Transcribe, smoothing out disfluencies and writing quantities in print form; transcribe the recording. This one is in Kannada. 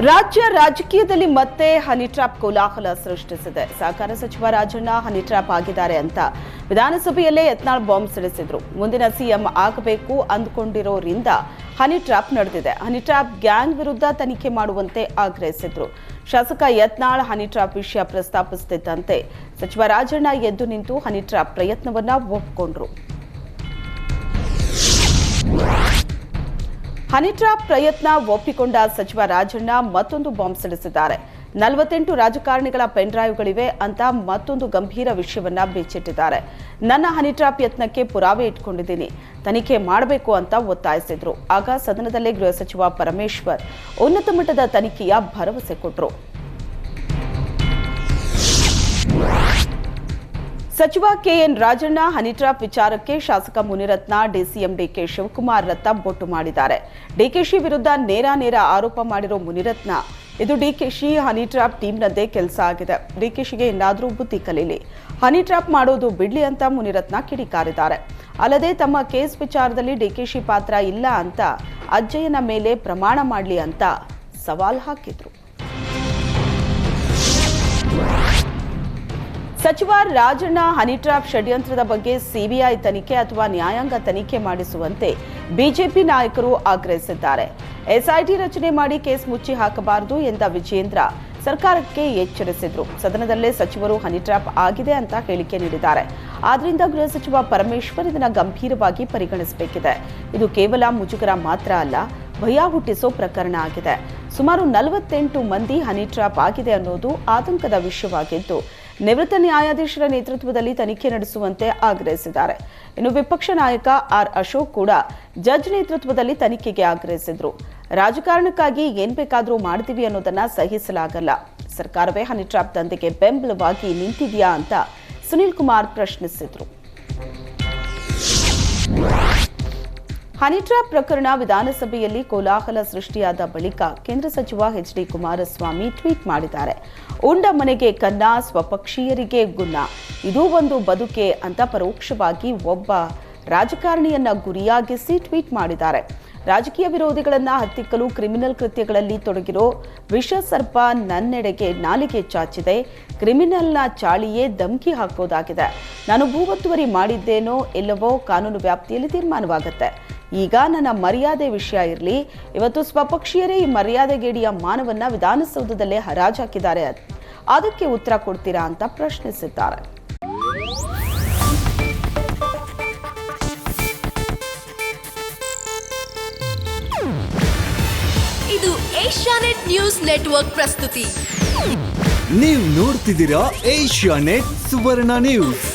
ರಾಜ್ಯ ರಾಜಕೀಯದಲ್ಲಿ ಮತ್ತೆ ಹನಿ ಟ್ರ್ಯಾಪ್ ಕೋಲಾಹಲ ಸೃಷ್ಟಿಸಿದೆ. ಸಹಕಾರ ಸಚಿವ ರಾಜಣ್ಣ ಹನಿ ಟ್ರ್ಯಾಪ್ ಆಗಿದ್ದಾರೆ ಅಂತ ವಿಧಾನಸಭೆಯಲ್ಲೇ ಯತ್ನಾಳ್ ಬಾಂಬ್ ಸಿಡಿಸಿದ್ರು. ಮುಂದಿನ ಸಿಎಂ ಆಗಬೇಕು ಅಂದ್ಕೊಂಡಿರೋರಿಂದ ಹನಿ ಟ್ರ್ಯಾಪ್ ನಡೆದಿದೆ. ಹನಿ ಟ್ರ್ಯಾಪ್ ಗ್ಯಾಂಗ್ ವಿರುದ್ಧ ತನಿಖೆ ಮಾಡುವಂತೆ ಆಗ್ರಹಿಸಿದ್ರು. ಶಾಸಕ ಯತ್ನಾಳ್ ಹನಿ ಟ್ರ್ಯಾಪ್ ವಿಷಯ ಪ್ರಸ್ತಾಪಿಸುತ್ತಿದ್ದಂತೆ ಸಚಿವ ರಾಜಣ್ಣ ಎದ್ದು ನಿಂತು ಹನಿ ಟ್ರ್ಯಾಪ್ ಪ್ರಯತ್ನವನ್ನ ಒಪ್ಪಿಕೊಂಡ್ರು. ಹನಿ ಟ್ರ್ಯಾಪ್ ಪ್ರಯತ್ನ ಒಪ್ಪಿಕೊಂಡ ಸಚಿವ ರಾಜಣ್ಣ ಮತ್ತೊಂದು ಬಾಂಬ್ ಸಿಡಿಸಿದ್ದಾರೆ. 48 ರಾಜಕಾರಣಿಗಳ ಪೆನ್ ಡ್ರೈವ್ಗಳಿವೆ ಅಂತ ಮತ್ತೊಂದು ಗಂಭೀರ ವಿಷಯವನ್ನ ಬಿಚ್ಚಿಟ್ಟಿದ್ದಾರೆ. ನನ್ನ ಹನಿ ಟ್ರ್ಯಾಪ್ ಯತ್ನಕ್ಕೆ ಪುರಾವೆ ಇಟ್ಕೊಂಡಿದ್ದೀನಿ, ತನಿಖೆ ಮಾಡಬೇಕು ಅಂತ ಒತ್ತಾಯಿಸಿದ್ರು. ಆಗ ಸದನದಲ್ಲೇ ಗೃಹ ಸಚಿವ ಪರಮೇಶ್ವರ್ ಉನ್ನತ ಮಟ್ಟದ ತನಿಖೆಯ ಭರವಸೆ ಕೊಟ್ಟರು. ಸಚಿವ ಕೆಎನ್ ರಾಜಣ್ಣ ಹನಿ ಟ್ರ್ಯಾಪ್ ವಿಚಾರಕ್ಕೆ ಶಾಸಕ ಮುನಿರತ್ನ, ಡಿಸಿಎಂ ಡಿಕೆ ಶಿವಕುಮಾರ್ ರತ್ತ ಬೊಟ್ಟು ಮಾಡಿದ್ದಾರೆ. ಡಿಕೆಶಿ ವಿರುದ್ಧ ನೇರ ಆರೋಪ ಮಾಡಿರೋ ಮುನಿರತ್ನ, ಇದು ಡಿಕೆಶಿ ಹನಿ ಟ್ರ್ಯಾಪ್ ಟೀಮ್ನದ್ದೇ ಕೆಲಸ ಆಗಿದೆ, ಡಿಕೆಶಿಗೆ ಇನ್ನಾದರೂ ಬುದ್ಧಿ ಕಲೀಲಿ, ಹನಿ ಟ್ರ್ಯಾಪ್ ಮಾಡೋದು ಬಿಡ್ಲಿ ಅಂತ ಮುನಿರತ್ನ ಕಿಡಿಕಾರಿದ್ದಾರೆ. ಅಲ್ಲದೆ ತಮ್ಮ ಕೇಸ್ ವಿಚಾರದಲ್ಲಿ ಡಿಕೆಶಿ ಪಾತ್ರ ಇಲ್ಲ ಅಂತ ಅಜ್ಜಯ್ಯನ ಮೇಲೆ ಪ್ರಮಾಣ ಮಾಡಲಿ ಅಂತ ಸವಾಲ್ ಹಾಕಿದ್ರು. ಸಚಿವ ರಾಜಣ್ಣ ಹನಿ ಟ್ರ್ಯಾಪ್ ಷಡ್ಯಂತ್ರದ ಬಗ್ಗೆ ಸಿಬಿಐ ತನಿಖೆ ಅಥವಾ ನ್ಯಾಯಾಂಗ ತನಿಖೆ ಮಾಡಿಸುವಂತೆ ಬಿಜೆಪಿ ನಾಯಕರು ಆಗ್ರಹಿಸಿದ್ದಾರೆ. ಎಸ್ಐಟಿ ರಚನೆ ಮಾಡಿ ಕೇಸ್ ಮುಚ್ಚಿ ಹಾಕಬಾರದು ಎಂದ ವಿಜೇಂದ್ರ ಸರ್ಕಾರಕ್ಕೆ ಎಚ್ಚರಿಸಿದ್ರು. ಸದನದಲ್ಲೇ ಸಚಿವರು ಹನಿ ಟ್ರ್ಯಾಪ್ ಆಗಿದೆ ಅಂತ ಹೇಳಿಕೆ ನೀಡಿದ್ದಾರೆ. ಆದ್ರಿಂದ ಗೃಹ ಸಚಿವ ಪರಮೇಶ್ವರ್ ಇದನ್ನು ಗಂಭೀರವಾಗಿ ಪರಿಗಣಿಸಬೇಕಿದೆ. ಇದು ಕೇವಲ ಮುಜುಗರ ಮಾತ್ರ ಅಲ್ಲ, ಭಯ ಹುಟ್ಟಿಸೋ ಪ್ರಕರಣ ಆಗಿದೆ. ಸುಮಾರು 48 ಮಂದಿ ಹನಿ ಟ್ರ್ಯಾಪ್ ಆಗಿದೆ ಅನ್ನೋದು ಆತಂಕದ ವಿಷಯವಾಗಿದ್ದು ನಿವೃತ್ತ ನ್ಯಾಯಾಧೀಶರ ನೇತೃತ್ವದಲ್ಲಿ ತನಿಖೆ ನಡೆಸುವಂತೆ ಆಗ್ರಹಿಸಿದ್ದಾರೆ. ಇನ್ನು ವಿಪಕ್ಷ ನಾಯಕ ಆರ್ ಅಶೋಕ್ ಕೂಡ ಜಡ್ಜ್ ನೇತೃತ್ವದಲ್ಲಿ ತನಿಖೆಗೆ ಆಗ್ರಹಿಸಿದ್ರು. ರಾಜಕಾರಣಕ್ಕಾಗಿ ಏನ್ ಬೇಕಾದರೂ ಮಾಡ್ತೀವಿ ಅನ್ನೋದನ್ನ ಸಹಿಸಲಾಗಲ್ಲ. ಸರ್ಕಾರವೇ ಹನಿ ಟ್ರ್ಯಾಪ್ ದಂಧೆಗೆ ಬೆಂಬಲವಾಗಿ ನಿಂತಿದೆಯಾ ಅಂತ ಸುನೀಲ್ ಕುಮಾರ್ ಪ್ರಶ್ನಿಸಿದ್ರು. ಹನಿ ಟ್ರ್ಯಾಪ್ ಪ್ರಕರಣ ವಿಧಾನಸಭೆಯಲ್ಲಿ ಕೋಲಾಹಲ ಸೃಷ್ಟಿಯಾದ ಬಳಿಕ ಕೇಂದ್ರ ಸಚಿವ ಎಚ್ ಡಿ ಕುಮಾರಸ್ವಾಮಿ ಟ್ವೀಟ್ ಮಾಡಿದ್ದಾರೆ. ಉಂಡ ಮನೆಗೆ ಕನ್ನ, ಸ್ವಪಕ್ಷೀಯರಿಗೆ ಗುನ್ನ, ಇದೂ ಒಂದು ಬದುಕೆ ಅಂತ ಪರೋಕ್ಷವಾಗಿ ಒಬ್ಬ ರಾಜಕಾರಣಿಯನ್ನ ಗುರಿಯಾಗಿಸಿ ಟ್ವೀಟ್ ಮಾಡಿದ್ದಾರೆ. ರಾಜಕೀಯ ವಿರೋಧಿಗಳನ್ನ ಹತ್ತಿಕ್ಕಲು ಕ್ರಿಮಿನಲ್ ಕೃತ್ಯಗಳಲ್ಲಿ ತೊಡಗಿರೋ ವಿಷ ಸರ್ಪ ನನ್ನೆಡೆಗೆ ನಾಲಿಗೆ ಚಾಚಿದೆ, ಕ್ರಿಮಿನಲ್ನ ಚಾಳಿಯೇ ಧಮಕಿ ಹಾಕೋದಾಗಿದೆ. ನಾನು ಭೂವತ್ತುವರಿ ಮಾಡಿದ್ದೇನೋ ಇಲ್ಲವೋ ಕಾನೂನು ವ್ಯಾಪ್ತಿಯಲ್ಲಿ ತೀರ್ಮಾನವಾಗುತ್ತೆ. ಈಗ ನನ್ನ ಮರ್ಯಾದೆ ವಿಷಯ ಇರಲಿ, ಇವತ್ತು ಸ್ವಪಕ್ಷೀಯರೇ ಈ ಮರ್ಯಾದೆಗೇಡಿಯ ಮಾನವನ್ನ ವಿಧಾನಸೌಧದಲ್ಲೇ ಹರಾಜಾಕಿದ್ದಾರೆ, ಅದಕ್ಕೆ ಉತ್ತರ ಕೊಡ್ತೀರಾ ಅಂತ ಪ್ರಶ್ನಿಸಿದ್ದಾರೆ. ಇದು ಏಷ್ಯಾನೆಟ್ ನ್ಯೂಸ್ ನೆಟ್ವರ್ಕ್ ಪ್ರಸ್ತುತಿ. ನೀವು ನೋಡ್ತಿದ್ದೀರಾ ಏಷ್ಯಾನೆಟ್ ಸುವರ್ಣ ನ್ಯೂಸ್.